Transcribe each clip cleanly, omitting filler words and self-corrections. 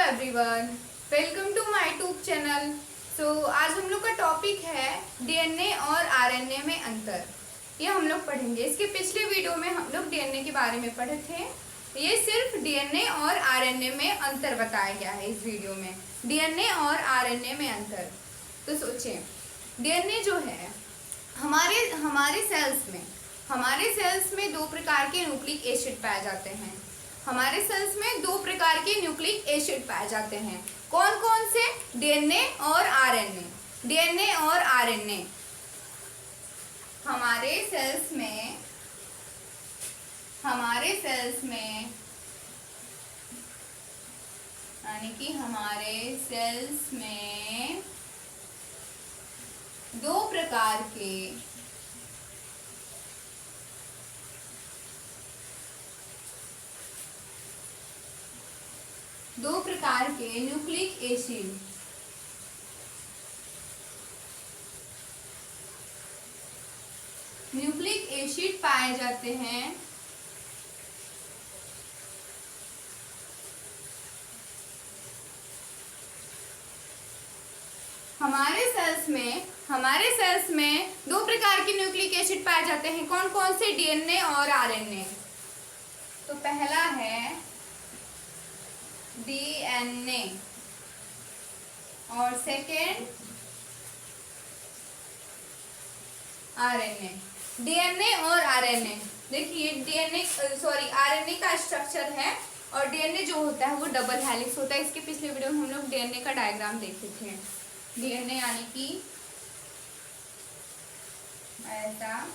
Everyone, welcome to my YouTube channel. आज हम लोग का टॉपिक है डीएनए और आरएनए में अंतर। ये हम लोग पढ़ेंगे। इसके पिछले वीडियो में हम लोग डीएनए के बारे में पढ़े थे। ये सिर्फ डीएनए और आरएनए में अंतर बताया गया है इस वीडियो में। डीएनए और आरएनए में अंतर। तो सोचिए, डीएनए जो है हमारे सेल्स में दो प्रकार के न्यूक्लिक एसिड पाए जाते हैं। हमारे सेल्स में दो प्रकार के न्यूक्लिक एसिड पाए जाते हैं। कौन कौन से? डीएनए और आरएनए। डीएनए और आरएनए हमारे सेल्स में यानी कि हमारे सेल्स में दो प्रकार के न्यूक्लिक एसिड पाए जाते हैं। हमारे सेल्स में दो प्रकार के न्यूक्लिक एसिड पाए जाते हैं। कौन कौन से? डीएनए और आरएनए। तो पहला है डीएनए और सेकेंड आरएनए। डीएनए और आरएनए, देखिए आरएनए का स्ट्रक्चर है और डीएनए जो होता है वो डबल हेलिक्स होता है। इसके पिछले वीडियो में हम लोग डीएनए का डायग्राम देखे थे। डीएनए यानी कि ऐसा,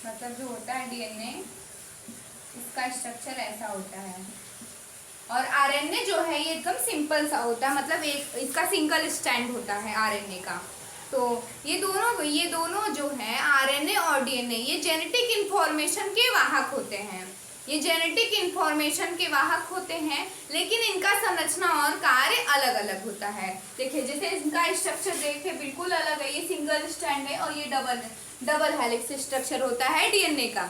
मतलब जो होता है डीएनए, इसका स्ट्रक्चर ऐसा होता है। और आरएनए जो है ये एकदम सिंपल सा होता है, मतलब एक इसका सिंगल स्टैंड होता है आरएनए का। तो ये दोनों जो है आरएनए और डीएनए, ये जेनेटिक इंफॉर्मेशन के वाहक होते हैं। लेकिन इनका संरचना और कार्य अलग अलग होता है। देखिए, जैसे इनका स्ट्रक्चर देखिए बिल्कुल अलग है। ये सिंगल स्टैंड है और ये डबल हेलिक्स स्ट्रक्चर होता है डीएनए का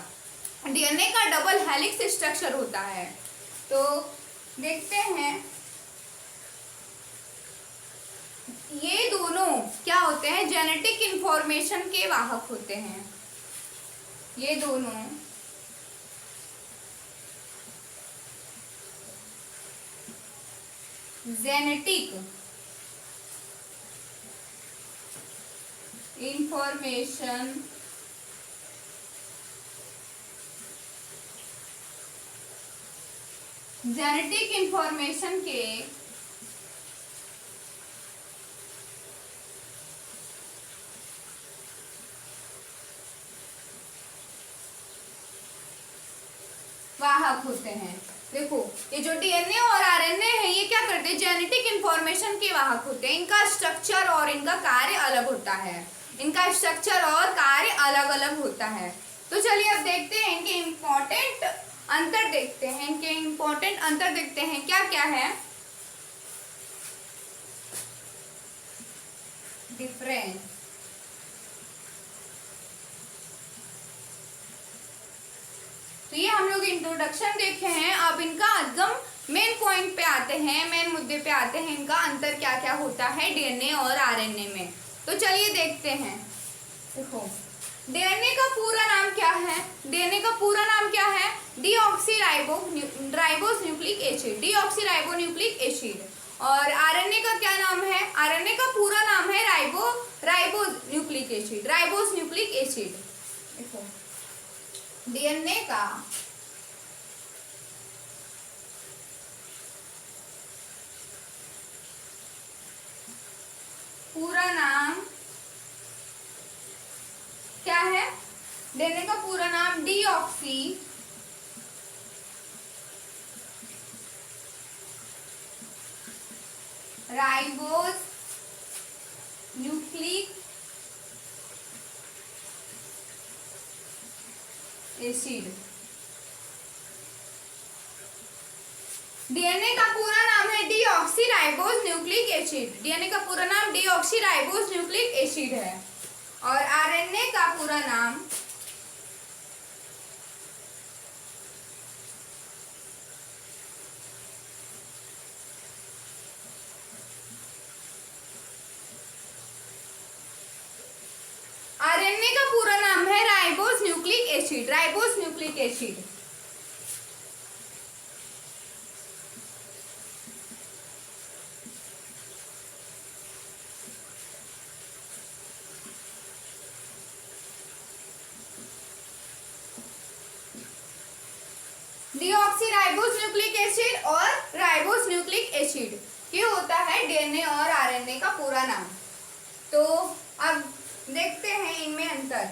डबल हेलिक्स स्ट्रक्चर होता है। तो देखते हैं, ये दोनों क्या होते हैं? जेनेटिक इंफॉर्मेशन के वाहक होते हैं। ये दोनों जेनेटिक इंफॉर्मेशन के वाहक होते हैं। देखो, ये जो डीएनए और आरएनए है, ये क्या करते हैं? जेनेटिक इंफॉर्मेशन के वाहक होते हैं। इनका स्ट्रक्चर और इनका कार्य अलग होता है। तो चलिए अब देखते हैं इनके इम्पोर्टेंट अंतर देखते हैं क्या क्या है। डिफरेंस। तो ये हम लोग इंट्रोडक्शन देखे हैं। अब इनका एकदम मेन पॉइंट पे आते हैं, मेन मुद्दे पे आते हैं। इनका अंतर क्या क्या होता है डीएनए और आरएनए में। तो चलिए देखते हैं। देखो, डीएनए का पूरा नाम क्या है? Deoxyribose nucleic acid. और आरएनए का क्या नाम है? आरएनए का पूरा नाम है राइबोस न्यूक्लिक एसिड। देखो, डीएनए का पूरा नाम क्या है? डीएनए का पूरा नाम deoxy ribose nucleic acid. DNA का पूरा नाम है डीऑक्सीराइबोस न्यूक्लिक एसिड है। और आरएनए का पूरा नाम acid, ribose nucleic acid. Deoxyribose nucleic acid और राइबोस न्यूक्लिक एसिड, ये होता है डीएनए और आरएनए का पूरा नाम। तो अब देखते हैं इनमें अंतर।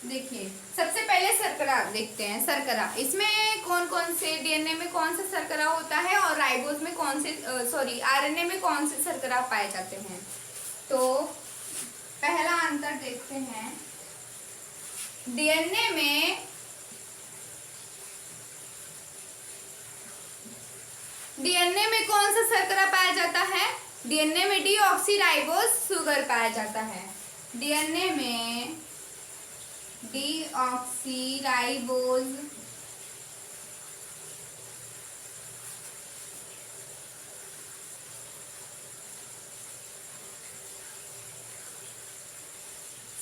देखिए सबसे पहले शर्करा देखते हैं। शर्करा, इसमें कौन कौन से, डीएनए में कौन सा शर्करा होता है और राइबोस में कौन से, सॉरी आरएनए में कौन से शर्करा पाए जाते हैं। तो पहला अंतर देखते हैं। डीएनए में कौन सा शर्करा पाया जाता है? डीएनए में डीऑक्सीराइबोस शुगर पाया जाता है। डीएनए में डीऑक्सीराइबोस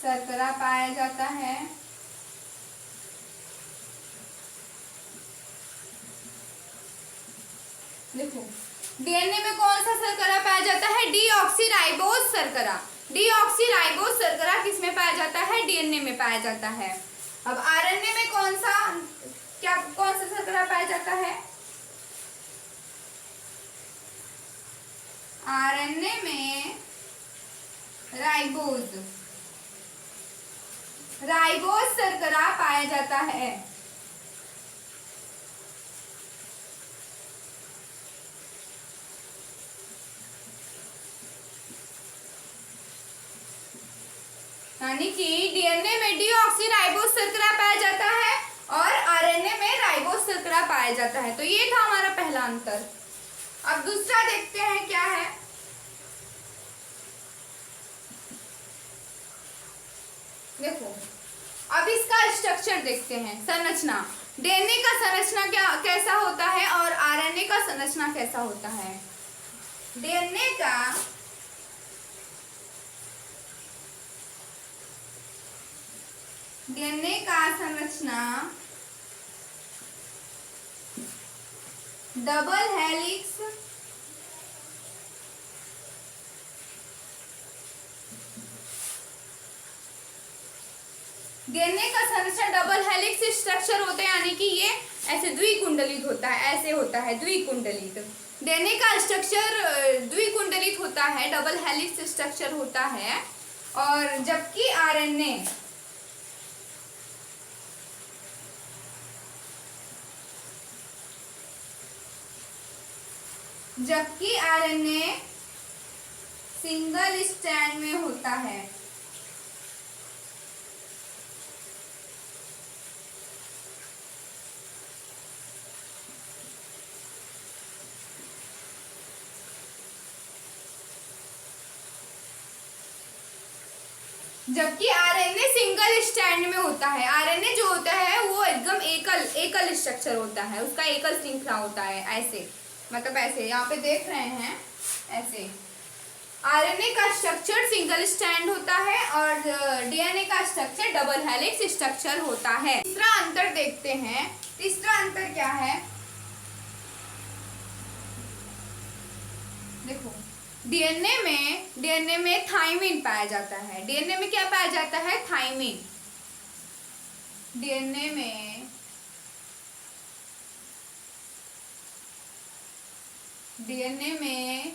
शर्करा पाया जाता है। देखो डीएनए में कौन सा शर्करा पाया जाता है? डीऑक्सीराइबोस शर्करा। डीऑक्सीराइबोस शर्करा किस में पाया जाता है? डीएनए में पाया जाता है। अब आरएनए में कौन सा शर्करा पाया जाता है? आरएनए में राइबोस शर्करा पाया जाता है। यानी कि डीएनए में डीऑक्सीराइबोस शर्करा पाया जाता है और आरएनए में राइबोस शर्करा पाया जाता है। तो ये था हमारा पहला अंतर। अब दूसरा देखते हैं क्या है। देखो अब इसका स्ट्रक्चर देखते हैं, संरचना। डीएनए का संरचना कैसा होता है और आरएनए का संरचना कैसा होता है। डीएनए का संरचना डबल हेलिक्स डीएनए का संरचना डबल हेलिक्स स्ट्रक्चर होते हैं, यानी कि ये ऐसे द्विकुंडलित होता है, ऐसे होता है द्विकुंडलित। डीएनए का स्ट्रक्चर द्विकुंडलित होता है, डबल हेलिक्स स्ट्रक्चर होता है। और जबकि आरएनए सिंगल स्ट्रैंड में होता है। जबकि आरएनए सिंगल स्ट्रैंड में होता है। आरएनए जो होता है वो एकदम एकल स्ट्रक्चर होता है, उसका एकल श्रृंखला होता है। ऐसे मतलब ऐसे यहाँ पे देख रहे हैं, ऐसे आरएनए का स्ट्रक्चर सिंगल स्ट्रैंड होता है और डीएनए का स्ट्रक्चर डबल हेलिक्स स्ट्रक्चर होता है। तीसरा अंतर देखते हैं। तीसरा अंतर क्या है? देखो डीएनए में थाइमिन पाया जाता है। डीएनए में क्या पाया जाता है? थाइमिन। डीएनए में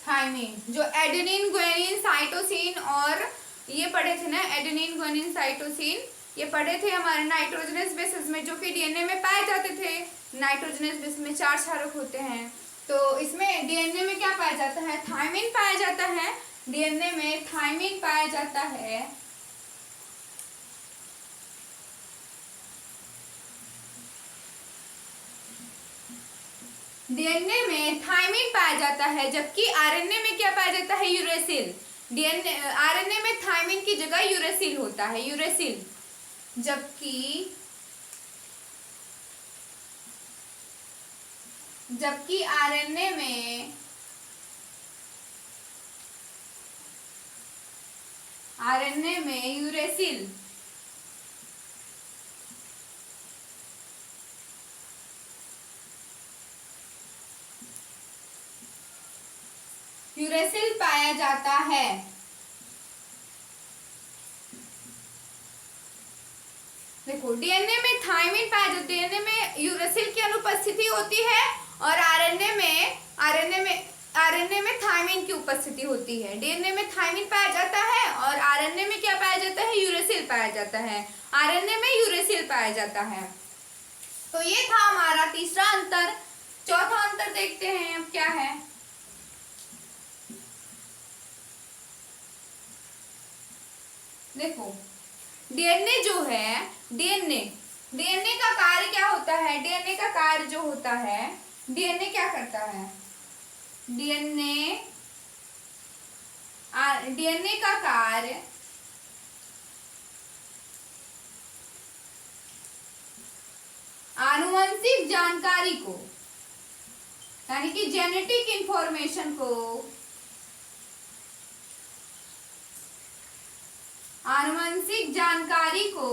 थाइमिन, जो एडेनिन ग्वानिन साइटोसिन और ये पढ़े थे ना, एडेनिन ग्वानिन साइटोसिन, ये पढ़े थे हमारे नाइट्रोजनस बेसेस में, जो कि डीएनए में पाए जाते थे। नाइट्रोजनस बेस में 4 क्षारक होते हैं। तो इसमें डीएनए में क्या पाया जाता है? थाइमिन पाया जाता है। डीएनए में थाइमिन पाया जाता है। डीएनए में थाइमिन पाया जाता है, जबकि आरएनए में क्या पाया जाता है? यूरेसिल। आरएनए में थाइमिन की जगह यूरेसिल होता है, यूरेसिल। जबकि आरएनए में आरएनए में यूरेसिल, यूरेसिल पाया जाता है। देखो डीएनए में थायमिन पाया जाता है, डीएनए में यूरेसिल की अनुपस्थिति होती है और आरएनए में थायमिन की उपस्थिति होती है। डीएनए में थायमिन पाया जाता है और आरएनए में क्या पाया जाता है, यूरेसिल पाया जाता है। आरएनए में यूरेसिल पाया जाता है। तो ये था हमारा तीसरा अंतर। चौथा अंतर देखते हैं अब क्या है। देखो डीएनए जो है, डीएनए का कार्य क्या होता है, डीएनए का कार्य जो होता है, डीएनए क्या करता है, डीएनए का कार्य आनुवंशिक जानकारी को, यानी कि जेनेटिक इंफॉर्मेशन को, आनुवंशिक जानकारी को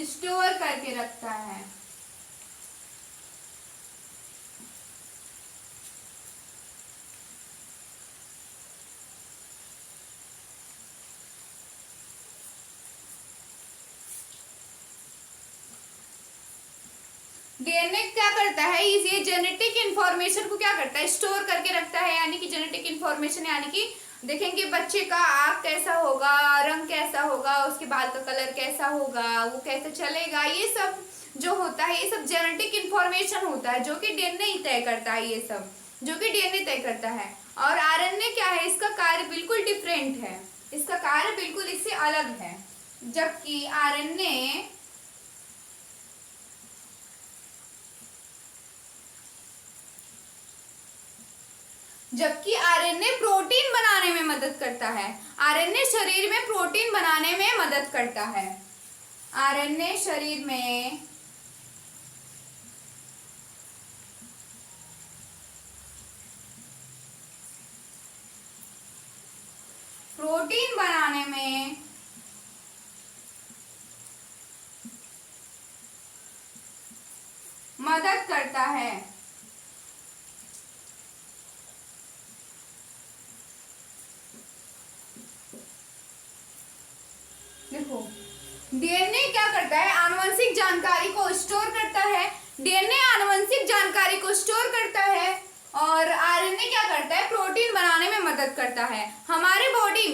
स्टोर करके रखता है। डीएनए क्या करता है, ये जेनेटिक इंफॉर्मेशन को क्या करता है, स्टोर करके रखता है। यानी कि जेनेटिक इंफॉर्मेशन, यानी कि देखेंगे बच्चे का आँख कैसा होगा, रंग कैसा होगा, उसके बाल का कलर कैसा होगा, वो कैसे चलेगा, ये सब जो होता है ये सब जेनेटिक इंफॉर्मेशन होता है, जो कि डीएनए ही तय करता है। ये सब जो कि डीएनए तय करता है। और आरएनए क्या है, इसका कार्य बिल्कुल डिफरेंट है, इसका कार्य बिल्कुल इससे अलग है। जबकि आरएनए प्रोटीन बनाने में मदद करता है। आरएनए शरीर में प्रोटीन बनाने में मदद करता है। आरएनए शरीर में प्रोटीन बनाने में मदद करता है। देखो डीएनए क्या करता है, आनुवंशिक जानकारी को स्टोर करता है। डीएनए आनुवंशिक जानकारी को स्टोर करता है और आरएनए क्या करता है, प्रोटीन बनाने में मदद करता है। हमारे बॉडी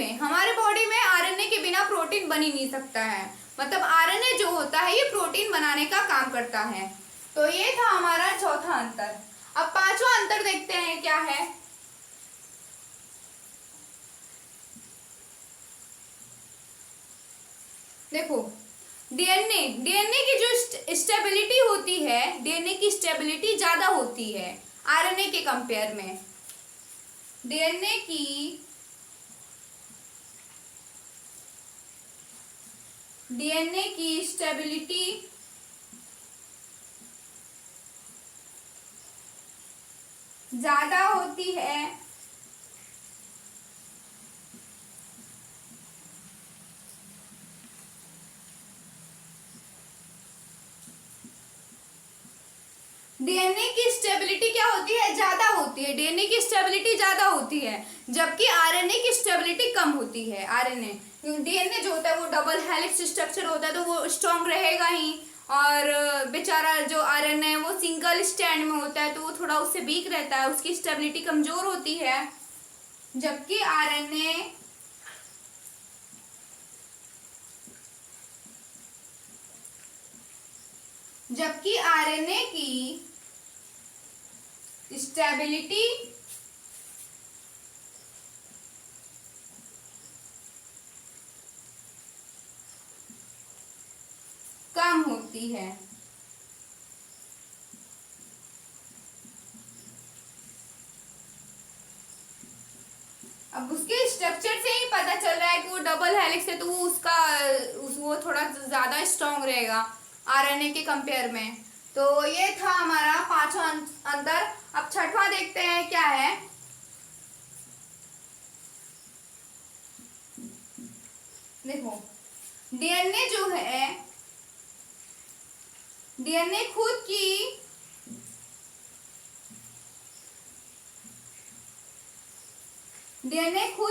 में आरएनए के बिना प्रोटीन बन ही नहीं सकता है। मतलब आरएनए जो होता है ये प्रोटीन बनाने का काम करता है। तो ये था हमारा चौथा अंतर। अब पांचवा अंतर देखते हैं क्या है। देखो डीएनए की जो स्टेबिलिटी होती है, डीएनए की स्टेबिलिटी ज्यादा होती है आरएनए के कंपेयर में। डीएनए की स्टेबिलिटी ज्यादा होती है डीएनए की स्टेबिलिटी क्या होती है, ज्यादा होती है। डीएनए की स्टेबिलिटी ज्यादा होती है जबकि आरएनए की स्टेबिलिटी कम होती है। डीएनए जो होता है वो डबल हेलिक्स स्ट्रक्चर होता है तो वो स्ट्रॉन्ग रहेगा ही, और बेचारा जो आरएनए है वो सिंगल स्टैंड में होता है तो वो थोड़ा उससे वीक रहता है, उसकी स्टेबिलिटी कमजोर होती है। जबकि आरएनए की स्टेबिलिटी कम होती है। अब उसके स्ट्रक्चर से ही पता चल रहा है कि वो डबल हेलिक्स है तो वो थोड़ा ज्यादा स्ट्रॉन्ग रहेगा आरएनए के कंपेयर में। तो ये था हमारा पांचवा अंतर। अब छठवां देखते हैं क्या है। देखो, डीएनए जो है, डीएनए खुद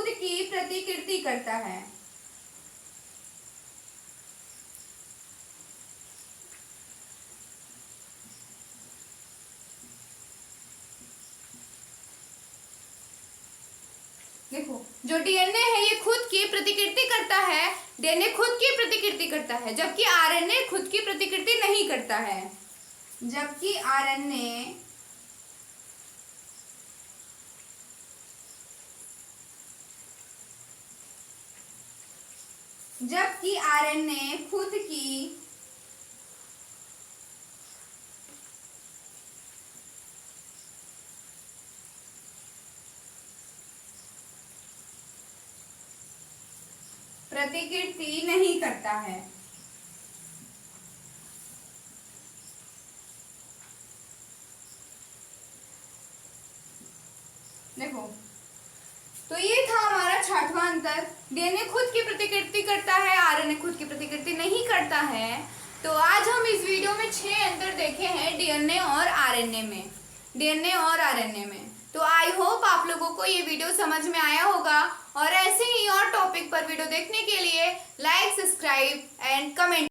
की प्रतिकृति करता है। देखो, जो डीएनए है ये खुद की प्रतिकृति करता है, डीएनए खुद की प्रतिकृति करता है, जबकि आरएनए खुद की प्रतिकृति नहीं करता है। जबकि आरएनए खुद की प्रतिकृति नहीं करता है। देखो, तो ये था हमारा छठवां अंतर। डीएनए खुद की प्रतिकृति करता है, आरएनए खुद की प्रतिकृति नहीं करता है। तो आज हम इस वीडियो में 6 अंतर देखे हैं डीएनए और आरएनए में। तो आई होप आप लोगों को ये वीडियो समझ में आया होगा, और ऐसे ही और टॉपिक पर वीडियो देखने के लिए लाइक, सब्सक्राइब एंड कमेंट